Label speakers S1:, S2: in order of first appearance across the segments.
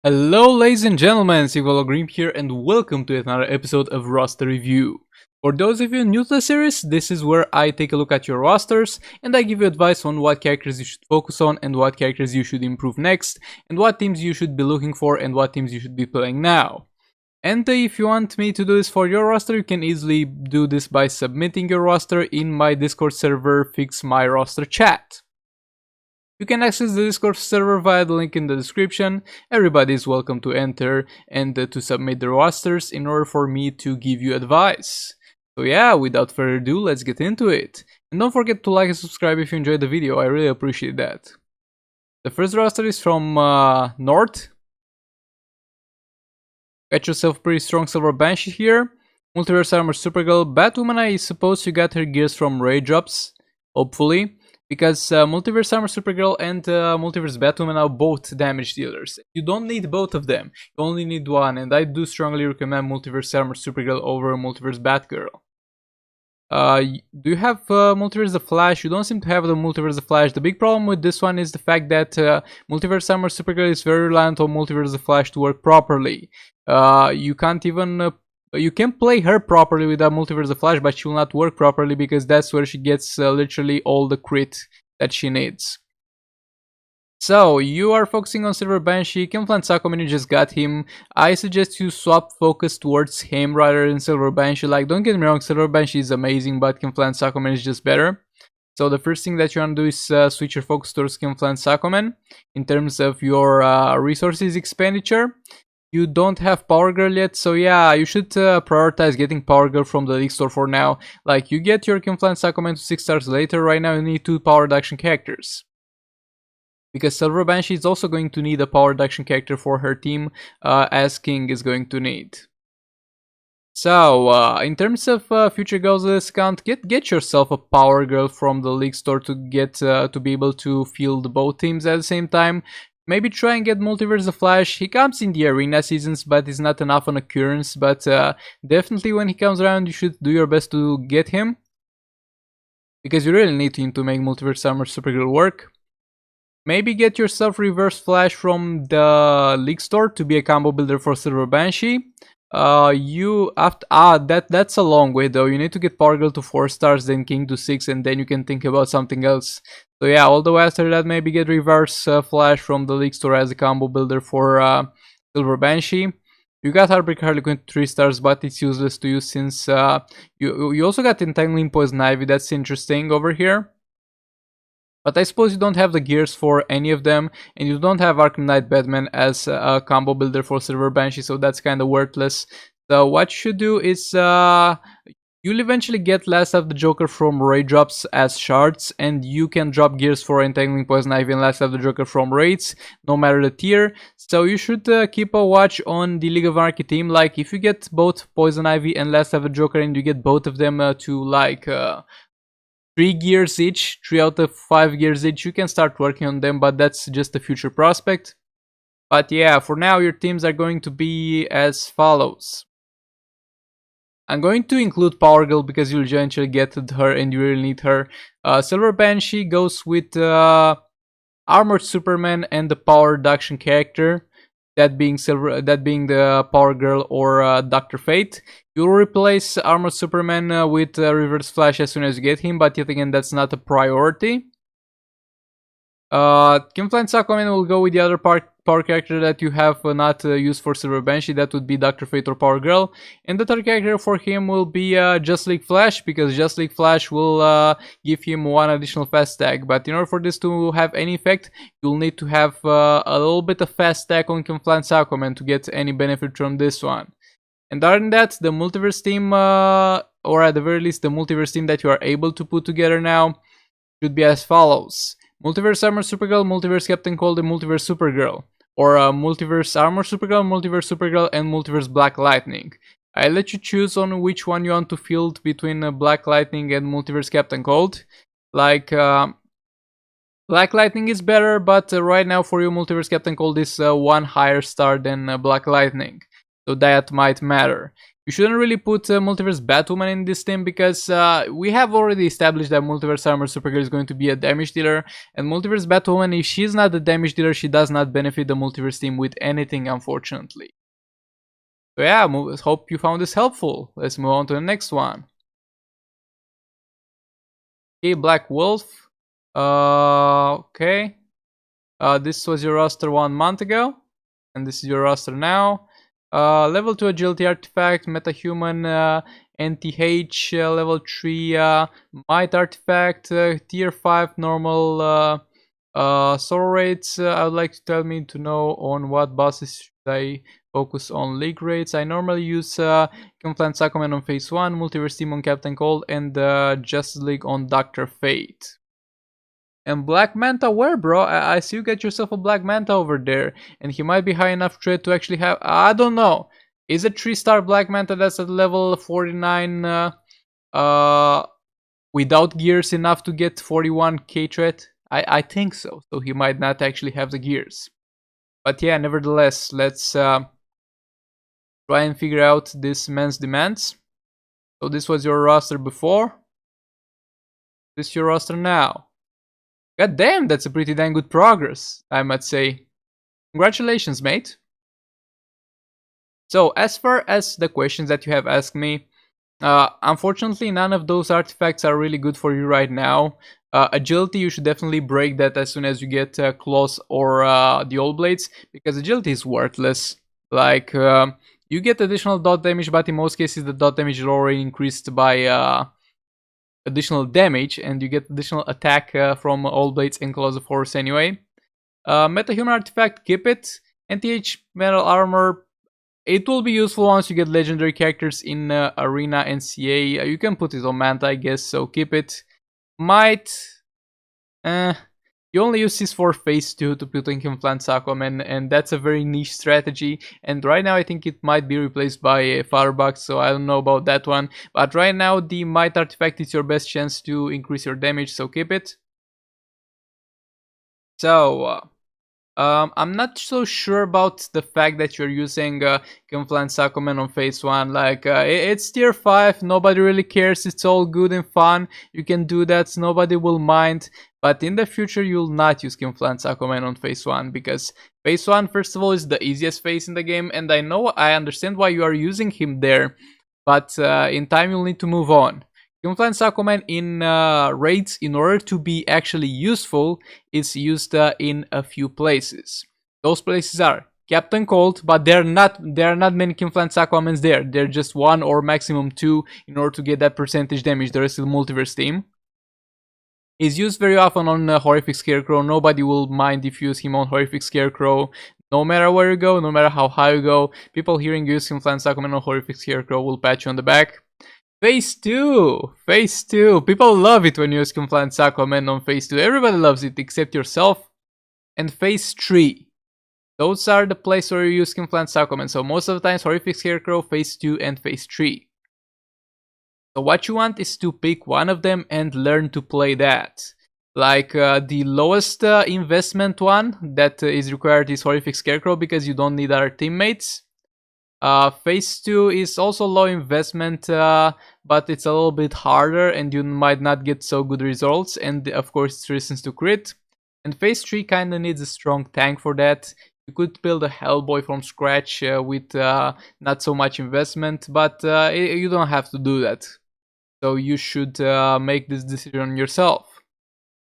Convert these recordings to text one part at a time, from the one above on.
S1: Hello ladies and gentlemen, Sigvalo Green here and welcome to another episode of Roster Review. For those of you new to the series, this is where I take a look at your rosters and I give you advice on what characters you should focus on and what characters you should improve next and what teams you should be looking for and what teams you should be playing now. And if you want me to do this for your roster, you can easily do this by submitting your roster in my Discord server Fix My Roster chat. You can access the Discord server via the link in the description. Everybody is welcome to enter and to submit their rosters in order for me to give you advice. So yeah, without further ado, let's get into it. And don't forget to like and subscribe if you enjoyed the video, I really appreciate that. The first roster is from North. Got yourself pretty strong Silver Banshee here. Multiverse Armor Supergirl. Batwoman, I suppose you got her gears from raid drops, hopefully. Because Multiverse Armor Supergirl and Multiverse Batwoman are both damage dealers. You don't need both of them, you only need one, and I do strongly recommend Multiverse Armor Supergirl over Multiverse Batgirl. Do you have Multiverse the Flash? You don't seem to have the Multiverse the Flash. The big problem with this one is the fact that Multiverse Armor Supergirl is very reliant on Multiverse the Flash to work properly. You can't even... You can play her properly without Multiverse the Flash, but she will not work properly because that's where she gets literally all the crit that she needs. So, you are focusing on Silver Banshee. Camouflage Sakoman, you just got him. I suggest you swap focus towards him rather than Silver Banshee. Like, don't get me wrong, Silver Banshee is amazing, but Camouflage Sakoman is just better. So the first thing that you want to do is switch your focus towards Camouflage Sakoman in terms of your resources expenditure. You don't have Power Girl yet, so yeah, you should prioritize getting Power Girl from the League Store for now. Like, you get your Camouflage Sakoman to 6 stars later, right now you need 2 power reduction characters. Because Silver Banshee is also going to need a power reduction character for her team, as King is going to need. So, in terms of future goals of this account, get yourself a Power Girl from the League Store to get to be able to field both teams at the same time. Maybe try and get Multiverse the Flash. He comes in the arena seasons, but it's not enough an occurrence. But definitely when he comes around, you should do your best to get him. Because you really need him to make Multiverse Armor Supergirl work. Maybe get yourself Reverse Flash from the League Store to be a combo builder for Silver Banshee. That's a long way though. You need to get Power Girl to 4 stars, then King to 6, and then you can think about something else. So yeah, although after that, maybe get Reverse Flash from the League Store as a combo builder for Silver Banshee. You got Heartbreak Harley Quinn 3 stars, but it's useless to you since you also got Entangling Poison Ivy. That's interesting over here. But I suppose you don't have the gears for any of them, and you don't have Arkham Knight Batman as a combo builder for Silver Banshee, so that's kind of worthless. So what you should do is you'll eventually get Last of the Joker from raid drops as shards, and you can drop gears for Entangling Poison Ivy and Last of the Joker from raids, no matter the tier. So you should keep a watch on the League of Anarchy team. Like, if you get both Poison Ivy and Last of the Joker and you get both of them to like 3 gears each, 3 out of 5 gears each, you can start working on them, but that's just a future prospect. But yeah, for now your teams are going to be as follows. I'm going to include Power Girl because you'll eventually get her and you really need her. Silver Banshee goes with Armored Superman and the power reduction character, that being the Power Girl or Dr. Fate. You'll replace Armored Superman with Reverse Flash as soon as you get him, but yet again that's not a priority. Camouflage Sakoman will go with the other power character that you have not used for Silver Banshee. That would be Dr. Fate or Power Girl. And the third character for him will be Just League Flash, because Just League Flash will give him 1 additional fast tag. But in order for this to have any effect, you'll need to have a little bit of fast tag on Camouflage Sakoman to get any benefit from this one. And other than that, the multiverse team, or at the very least the multiverse team that you are able to put together now, should be as follows. Multiverse Armor Supergirl, Multiverse Captain Cold, and Multiverse Supergirl. Or Multiverse Armor Supergirl, Multiverse Supergirl, and Multiverse Black Lightning. I let you choose on which one you want to field between Black Lightning and Multiverse Captain Cold. Like, Black Lightning is better, but right now for you Multiverse Captain Cold is 1 higher star than Black Lightning. So that might matter. You shouldn't really put Multiverse Batwoman in this team because we have already established that Multiverse Armor Supergirl is going to be a damage dealer, and Multiverse Batwoman, if she's not the damage dealer, she does not benefit the Multiverse team with anything, unfortunately. So yeah, hope you found this helpful. Let's move on to the next one. Okay, Black Wolf. Okay. This was your roster 1 month ago, and this is your roster now. Level 2 agility artifact, metahuman, NTH, level 3 might artifact, tier 5 normal sorrow rates. I would like to tell me to know on what bosses should I focus on league rates. I normally use Conflant Sakoman on phase 1, Multiverse Team on Captain Cold, and Justice League on Dr. Fate. And Black Manta, where, bro? I see you get yourself a Black Manta over there, and he might be high enough threat to actually have. I don't know. Is a 3-star Black Manta that's at level 49 without gears enough to get 41k threat? I think so. So he might not actually have the gears. But yeah, nevertheless, let's try and figure out this man's demands. So this was your roster before. This is your roster now. God damn, that's a pretty dang good progress, I might say. Congratulations, mate. So, as far as the questions that you have asked me, unfortunately, none of those artifacts are really good for you right now. Agility, you should definitely break that as soon as you get Claws or the All Blades, because agility is worthless. Like, you get additional dot damage, but in most cases, the dot damage is already increased by additional damage, and you get additional attack from All Blades and Claws of Horus anyway. Metahuman artifact, keep it. NTH metal armor, it will be useful once you get legendary characters in Arena and CA. You can put it on Manta, I guess, so keep it. Might, you only use this for phase 2 to put in Conflant Sakoman, and that's a very niche strategy, and right now I think it might be replaced by a Firebuck, so I don't know about that one. But right now the Might artifact is your best chance to increase your damage, so keep it. So I'm not so sure about the fact that you're using Conflant Sakoman on phase 1. Like, it's tier 5, nobody really cares, it's all good and fun, you can do that, nobody will mind. But in the future, you'll not use Conflant Sakoman on phase 1, because phase 1, first of all, is the easiest phase in the game, and I understand why you are using him there, but in time you'll need to move on. Conflant Sakoman in raids, in order to be actually useful, is used in a few places. Those places are Captain Cold, but there are not many Conflant Sakomans there. There are just 1 or maximum 2 in order to get that percentage damage. The rest of the Multiverse team is used very often on Horrific Scarecrow. Nobody will mind if you use him on Horrific Scarecrow. No matter where you go, no matter how high you go, people hearing you use Conflant Sakoman on Horrific Scarecrow will pat you on the back. Phase 2! Phase 2! People love it when you use Conflant Sakoman on Phase 2. Everybody loves it except yourself. And Phase 3. Those are the places where you use Conflant Sakoman. So most of the times, Horrific Scarecrow, Phase 2, and Phase 3. So what you want is to pick one of them and learn to play that. Like the lowest investment one that is required is Horrific Scarecrow, because you don't need other teammates. Phase 2 is also low investment, but it's a little bit harder and you might not get so good results, and of course it's resistance to crit. And Phase 3 kinda needs a strong tank for that. You could build a Hellboy from scratch with not so much investment, but you don't have to do that. So you should make this decision yourself.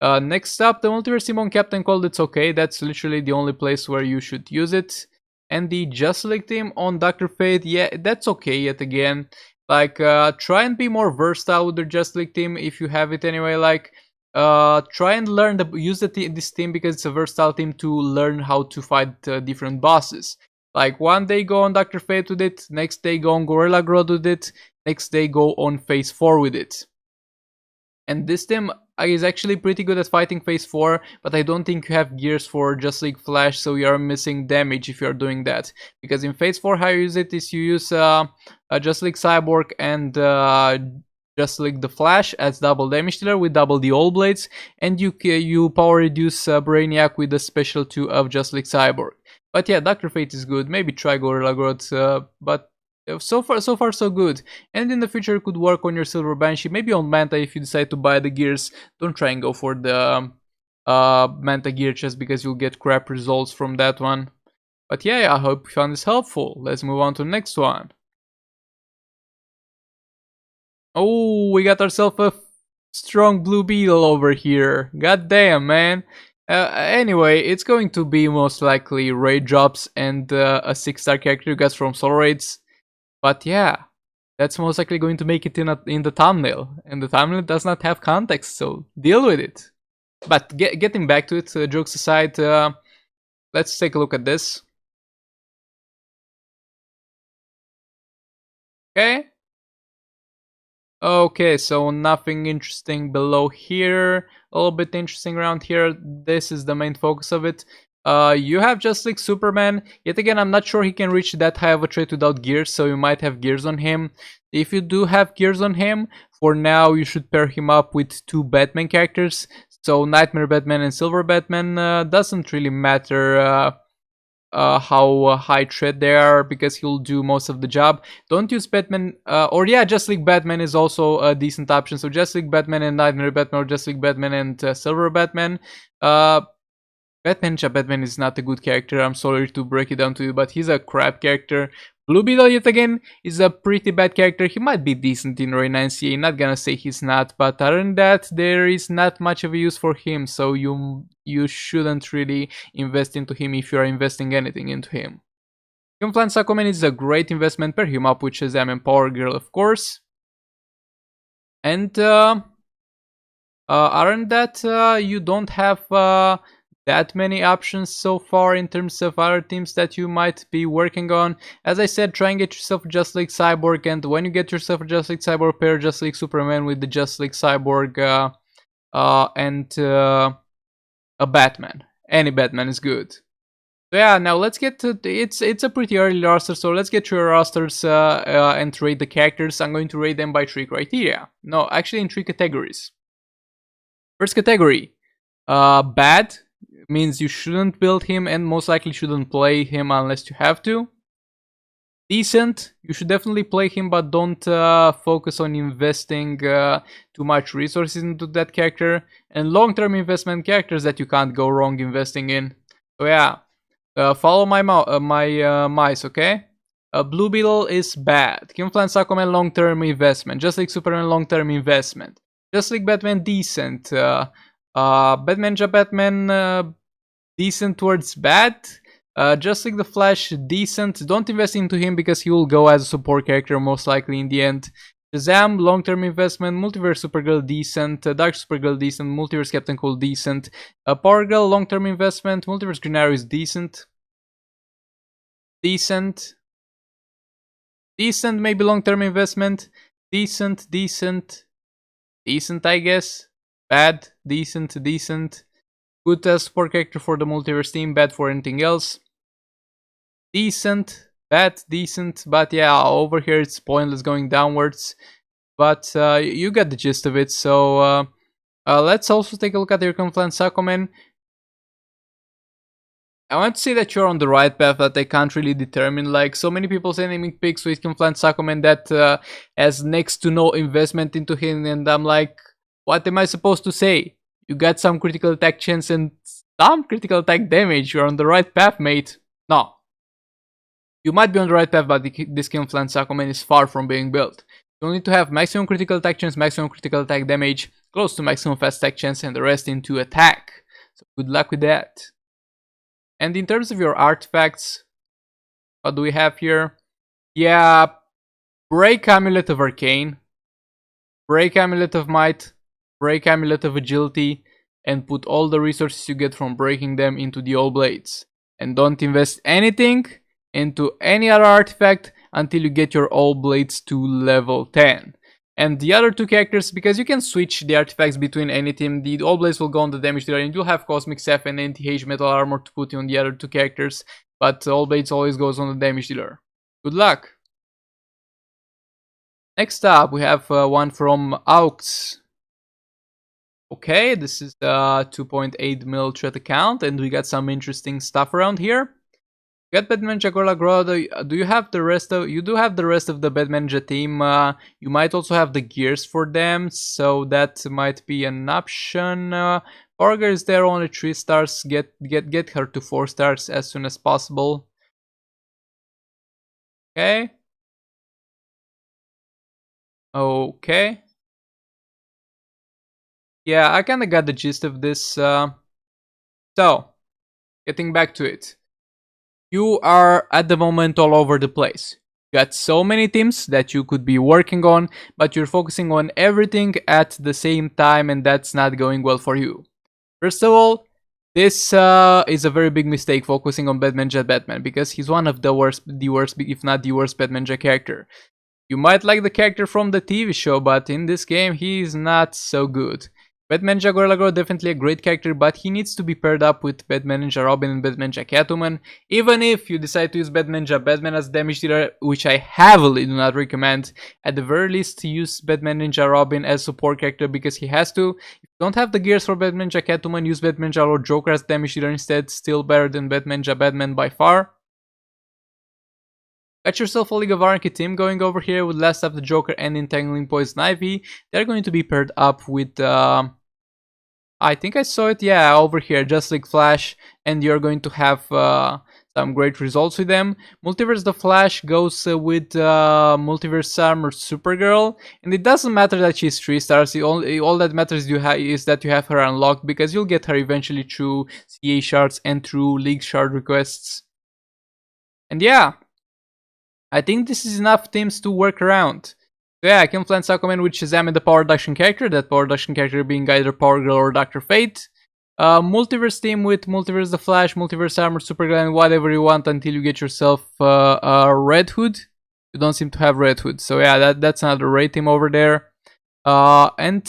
S1: Next up, the Multiverse Team on Captain Cold, it's okay, that's literally the only place where you should use it. And the Justice League team on Dr. Fate, yeah, that's okay yet again. Like, try and be more versatile with the Justice League team if you have it anyway. Like, try and learn use this team because it's a versatile team to learn how to fight different bosses. Like, one day go on Dr. Fate with it, next day go on Gorilla Grodd with it, next day go on Phase 4 with it. And this team is actually pretty good at fighting Phase 4, but I don't think you have gears for Justice League Flash, so you are missing damage if you are doing that. Because in Phase 4, how you use it is you use Justice League Cyborg and Justice League the Flash as double damage dealer with double the All Blades, and you power reduce Brainiac with the special 2 of Justice League Cyborg. But yeah, Dr. Fate is good, maybe try Gorilla Grodd, but So far so good. And in the future you could work on your Silver Banshee, maybe on Manta if you decide to buy the gears. Don't try and go for the Manta gear just because you'll get crap results from that one. But yeah, I hope you found this helpful. Let's move on to the next one. Oh, we got ourselves a strong blue beetle over here. God damn, man. Anyway, it's going to be most likely raid drops and a 6-star character you got from soul raids. But yeah, that's most likely going to make it in the thumbnail. And the thumbnail does not have context, so deal with it. But getting back to it, jokes aside, let's take a look at this. Okay. Okay, so nothing interesting below here. A little bit interesting around here. This is the main focus of it. You have just like Superman. Yet again, I'm not sure he can reach that high of a trait without gears, so you might have gears on him. If you do have gears on him, for now you should pair him up with 2 Batman characters. So Nightmare Batman and Silver Batman. Doesn't really matter how high threat they are, because he'll do most of the job. Don't use Batman, or yeah, Justice League Batman is also a decent option. So Justice League Batman and Nightmare Batman, or Justice League Batman and Silver Batman. Batman Ninja Batman is not a good character, I'm sorry to break it down to you, but he's a crap character. Blue Beetle, yet again, is a pretty bad character. He might be decent in Raid 9 CA, not gonna say he's not, but other than that, there is not much of a use for him, so you shouldn't really invest into him if you are investing anything into him. Conflant Sakoman is a great investment, pair him up with Shazam and Power Girl, of course. And other than that, you don't have that many options so far in terms of other teams that you might be working on. As I said, try and get yourself a Justice League Cyborg, and when you get yourself a Justice League Cyborg, pair Justice League Superman with the Justice League Cyborg and a Batman. Any Batman is good. So yeah, now let's get to it's a pretty early roster, so let's get to our rosters and rate the characters. I'm going to rate them by 3 criteria. No, actually in 3 categories. First category, bad. Means you shouldn't build him and most likely shouldn't play him unless you have to. Decent, you should definitely play him, but don't focus on investing too much resources into that character. And long-term investment characters that you can't go wrong investing in. So yeah, follow my mice, okay? Blue Beetle is bad. Conflant Sakoman, long-term investment. Just like Superman, long-term investment. Just like Batman, decent. Batman Ninja Batman, decent towards bad. Just like the Flash, decent. Don't invest into him because he will go as a support character most likely in the end. Shazam, long-term investment. Multiverse Supergirl, decent. Dark Supergirl, decent. Multiverse Captain Cold, decent. Power Girl, long-term investment. Multiverse Green Arrow is decent. Decent. Decent, maybe long-term investment. Decent, decent. Decent, I guess. Bad, decent, decent. Good as support character for the multiverse team, bad for anything else. Decent, bad, decent, but yeah, over here it's pointless going downwards. But you got the gist of it, so let's also take a look at your Conflant Sakoman. I want to say that you're on the right path, that I can't really determine. Like, so many people sending picks with Conflant Sakoman that has next to no investment into him, and I'm like, what am I supposed to say? You got some critical attack chance and some critical attack damage. You're on the right path, mate. No. You might be on the right path, but this Conflant Sakoman is far from being built. You need to have maximum critical attack chance, maximum critical attack damage, close to maximum fast attack chance, and the rest into attack. So good luck with that. And in terms of your artifacts, what do we have here? Yeah, Break Amulet of Arcane, Break Amulet of Might, Break Amulet of Agility, and put all the resources you get from breaking them into the All Blades. And don't invest anything into any other artifact until you get your All Blades to level 10. And the other 2 characters, because you can switch the artifacts between any team, the All Blades will go on the damage dealer, and you'll have Cosmic Staff and Anti-Age Metal Armor to put on the other 2 characters, but All Blades always goes on the damage dealer. Good luck! Next up, we have one from Aux. Okay, this is the 2.8 mil threat account, and we got some interesting stuff around here. Get Batman Jaguar do you have the rest of? You do have the rest of the Batman Ninja team. You might also have the gears for them, so that might be an option. Orga is there, only 3 stars. Get her to 4 stars as soon as possible. Okay. Okay. Yeah, I kind of got the gist of this. So, getting back to it. You are at the moment all over the place. You got so many teams that you could be working on, but you're focusing on everything at the same time, and that's not going well for you. First of all, this is a very big mistake focusing on Batman Jet Batman, because he's one of the worst, if not the worst Batman Jet character. You might like the character from the TV show, but in this game he is not so good. Batman Jaguar Lagro definitely a great character, but he needs to be paired up with Batman Ninja Robin and Batman Ninja Catwoman. Even if you decide to use Batman Ninja Batman as damage dealer, which I heavily do not recommend, at the very least use Batman Ninja Robin as support character because he has to. If you don't have the gears for Batman Ninja Catwoman, use Batman Ninja Lord Joker as damage dealer instead, still better than Batman Ninja Batman by far. Got yourself a League of Anarchy team going over here with Last of the Joker and Entangling Poison Ivy. They're going to be paired up with, I think I saw it, yeah, over here, Just Like Flash, and you're going to have some great results with them. Multiverse the Flash goes with Multiverse Armor Supergirl, and it doesn't matter that she's 3 stars, all that matters is that you have her unlocked, because you'll get her eventually through CA shards and through League shard requests. And yeah, I think this is enough teams to work around. So yeah, I can plan Aquaman with Shazam and the Power Reduction character, that Power Reduction character being either Power Girl or Dr. Fate. Multiverse team with Multiverse the Flash, Multiverse Armor, Supergirl, and whatever you want until you get yourself a Red Hood. You don't seem to have Red Hood, so yeah, that's another raid team over there. And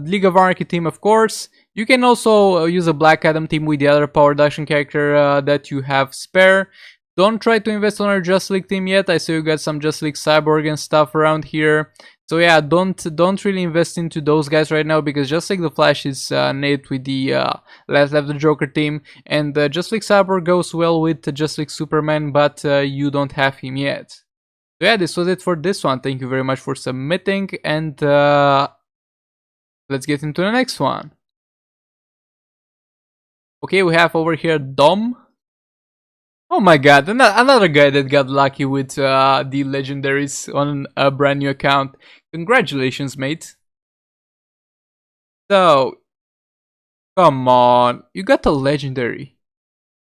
S1: League of Anarchy team, of course. You can also use a Black Adam team with the other Power Reduction character that you have spare. Don't try to invest on our Just League team yet. I saw you got some Just League Cyborg and stuff around here. So yeah, don't really invest into those guys right now, because Just League the Flash is nailed with the Last Left the Joker team, and Just League Cyborg goes well with Just League Superman, but you don't have him yet. So yeah, this was it for this one. Thank you very much for submitting, and let's get into the next one. Okay, we have over here Dom. Oh my god, another guy that got lucky with the legendaries on a brand new account. Congratulations, mate. So, come on, you got a legendary.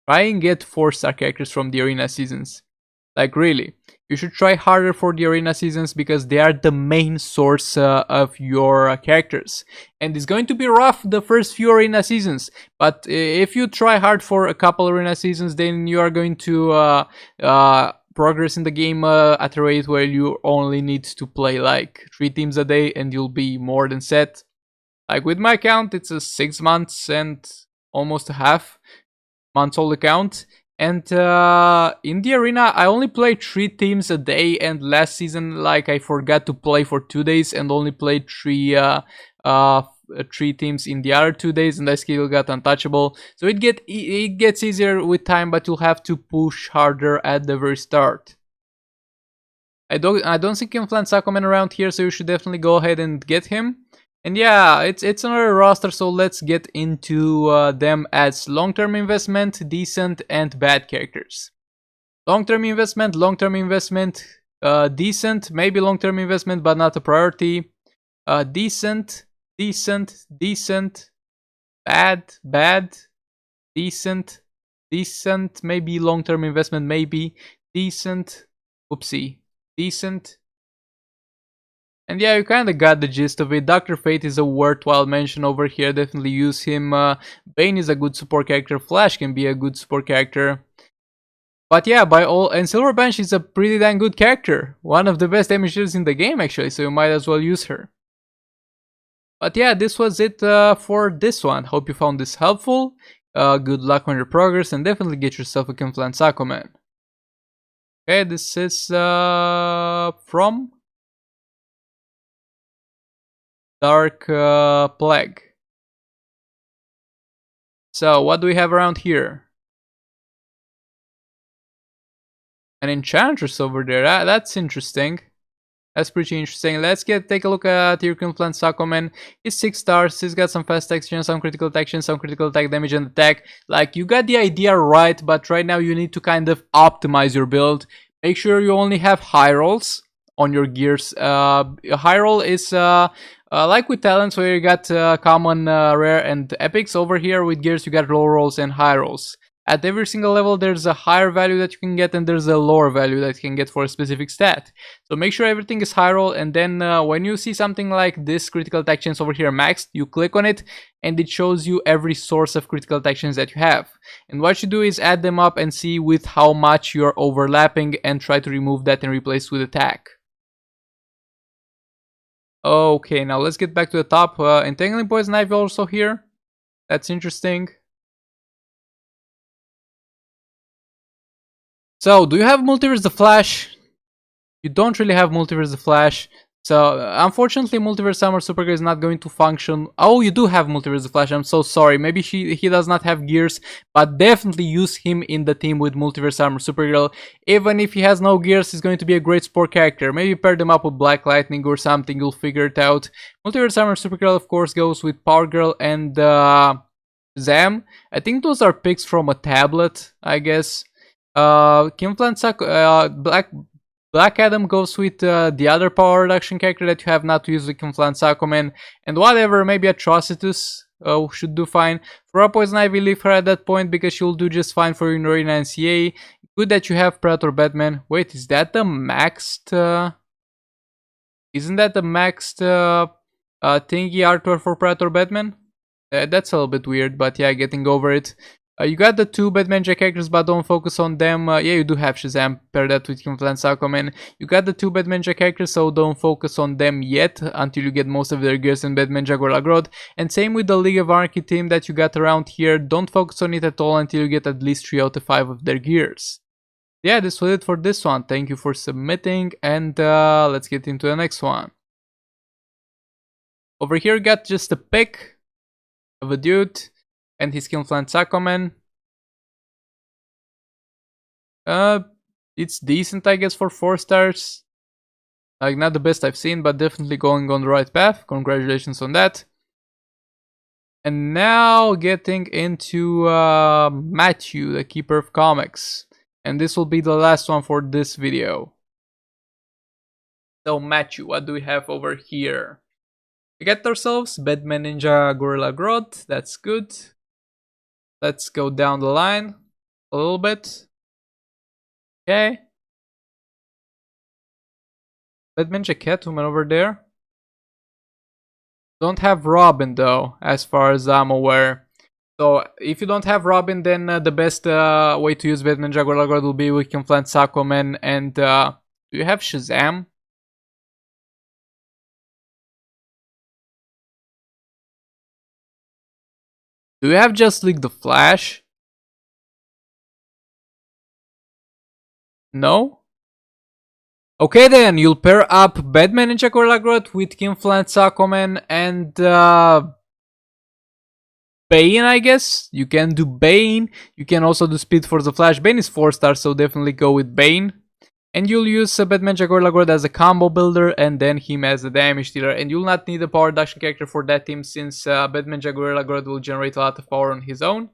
S1: Try and get 4-star characters from the arena seasons. Like really, you should try harder for the arena seasons, because they are the main source of your characters. And it's going to be rough the first few arena seasons, but if you try hard for a couple arena seasons, then you are going to progress in the game at a rate where you only need to play like 3 teams a day and you'll be more than set. Like with my account, it's a 6 months and almost a half months old account. And in the arena, I only play 3 teams a day, and last season, like, I forgot to play for 2 days and only played 3 teams in the other 2 days, and I still got untouchable. So it gets easier with time, but you'll have to push harder at the very start. I don't think you can find Aquaman around here, so you should definitely go ahead and get him. And yeah, it's another roster, so let's get into them as long-term investment, decent, and bad characters. Long-term investment, decent, maybe long-term investment, but not a priority. Decent, bad, decent, maybe long-term investment, maybe, decent, oopsie, decent. And yeah, you kinda got the gist of it. Dr. Fate is a worthwhile mention over here, definitely use him. Bane is a good support character, Flash can be a good support character. But yeah, and Silver Banshee is a pretty damn good character. One of the best damage dealers in the game actually, so you might as well use her. But yeah, this was it for this one. Hope you found this helpful. Good luck on your progress, and definitely get yourself a Confluence Aquaman. Okay, this is from Dark Plague. So what do we have around here? And Enchantress over there. That's interesting. That's pretty interesting. Let's take a look at European Plant Sakomen. He's 6 stars. He's got some fast action, some critical action, some critical attack damage and attack. Like, you got the idea right, but right now you need to kind of optimize your build. Make sure you only have high rolls on your gears. High roll is like with talents where you got common, rare and epics. Over here with gears you got low rolls and high rolls. At every single level there's a higher value that you can get and there's a lower value that you can get for a specific stat. So make sure everything is high roll, and then when you see something like this critical attack chance over here maxed, you click on it and it shows you every source of critical attack chance that you have. And what you do is add them up and see with how much you're overlapping and try to remove that and replace with attack. Okay, now let's get back to the top. Entangling Poison Ivy also here. That's interesting. So, do you have Multiverse the Flash? You don't really have Multiverse the Flash. So, unfortunately, Multiverse Armor Supergirl is not going to function. Oh, you do have Multiverse the Flash. I'm so sorry. Maybe he does not have gears, but definitely use him in the team with Multiverse Armor Supergirl. Even if he has no gears, he's going to be a great support character. Maybe pair them up with Black Lightning or something. You'll figure it out. Multiverse Armor Supergirl, of course, goes with Power Girl and Zam. I think those are picks from a tablet, I guess. Black Adam goes with the other power reduction character that you have not used with Kim-Flan Sakomen, and whatever, maybe Atrocitus should do fine. For Poison Ivy, leave her at that point because she'll do just fine for you in Arena and CA. Good that you have Predator Batman. Wait, is that the maxed? Isn't that the maxed thingy artwork for Predator Batman? That's a little bit weird, but yeah, getting over it. You got the 2 Batman Jack characters, but don't focus on them. Yeah, you do have Shazam, pair that with Kim-Flan Sakomen. You got the 2 Batman Jack characters, so don't focus on them yet until you get most of their gears in Batman Jaguar Lagrod. And same with the League of Anarchy team that you got around here. Don't focus on it at all until you get at least 3 out of 5 of their gears. Yeah, this was it for this one. Thank you for submitting, and let's get into the next one. Over here, you got just a pic of a dude and his Kim-Flan Sakomen. It's decent, I guess, for 4 stars. Like, not the best I've seen, but definitely going on the right path. Congratulations on that. And now getting into Matthew, the Keeper of Comics. And this will be the last one for this video. So Matthew, what do we have over here? We get ourselves Batman Ninja Gorilla Grodd. That's good. Let's go down the line a little bit. Okay. Batman Catwoman over there. Don't have Robin though, as far as I'm aware. So if you don't have Robin, then the best way to use Batman Jaguar Lagrod will be with Kim-Flan Sakomen. And do you have Shazam? Do you have Just League the Flash? No? Okay then, you'll pair up Batman and Jaguar Lagrod with Kim-Flan Sakomen and Bane, I guess. You can do Bane. You can also do Speed Force the Flash. Bane is 4 stars, so definitely go with Bane. And you'll use Batman Jaguar Lagrod as a combo builder and then him as a damage dealer. And you'll not need a power reduction character for that team since Batman Jaguar Lagrod will generate a lot of power on his own.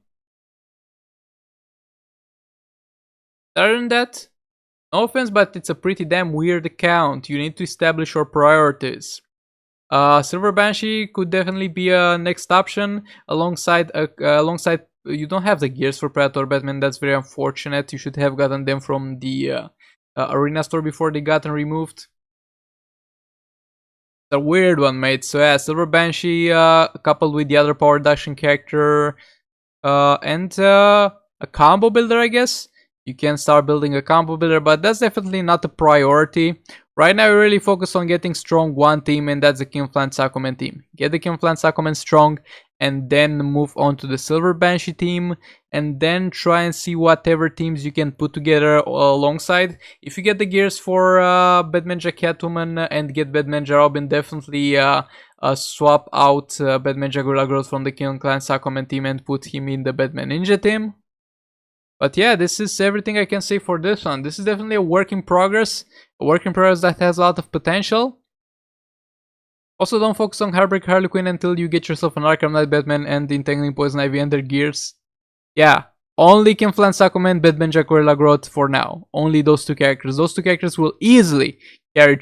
S1: Other than that, no offense, but it's a pretty damn weird account. You need to establish your priorities. Silver Banshee could definitely be a next option alongside you don't have the gears for Predator Batman. That's very unfortunate. You should have gotten them from the Arena store before they gotten removed. It's a weird one, mate. So yeah, Silver Banshee coupled with the other power reduction character and a combo builder, I guess. You can start building a combo builder, but that's definitely not a priority. Right now, we really focus on getting strong one team, and that's the Kim-Flan Sakomen team. Get the Kim-Flan Sakomen strong, and then move on to the Silver Banshee team, and then try and see whatever teams you can put together alongside. If you get the gears for Batman Catwoman and get Batman Robin, definitely swap out Batman Jaguar Lagrod from the Kim-Flan Sakomen team and put him in the Batman Ninja team. But yeah, this is everything I can say for this one. This is definitely a work in progress. A work in progress that has a lot of potential. Also, don't focus on Heartbreaker Harley Quinn until you get yourself an Arkham Knight Batman and the Entangling Poison Ivy and their gears. Yeah, only Ken Flan Sakuman, Batman Jack Gorilla Grodd for now. Only those two characters. Those two characters will easily carry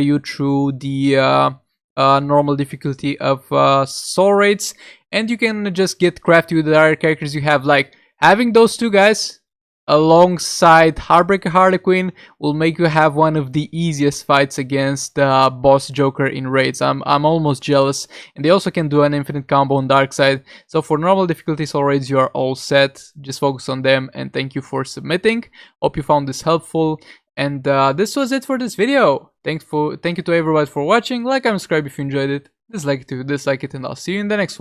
S1: you through the normal difficulty of Soul Raids, and you can just get crafty with the other characters you have. Like having those two guys alongside Heartbreaker Harley Quinn will make you have one of the easiest fights against Boss Joker in raids. I'm almost jealous. And they also can do an infinite combo on Darkseid. So for normal difficulty Soul Raids, you are all set. Just focus on them, and thank you for submitting. Hope you found this helpful. And this was it for this video. Thank you to everybody for watching. Like and subscribe if you enjoyed it. Dislike it if you dislike it, and I'll see you in the next one.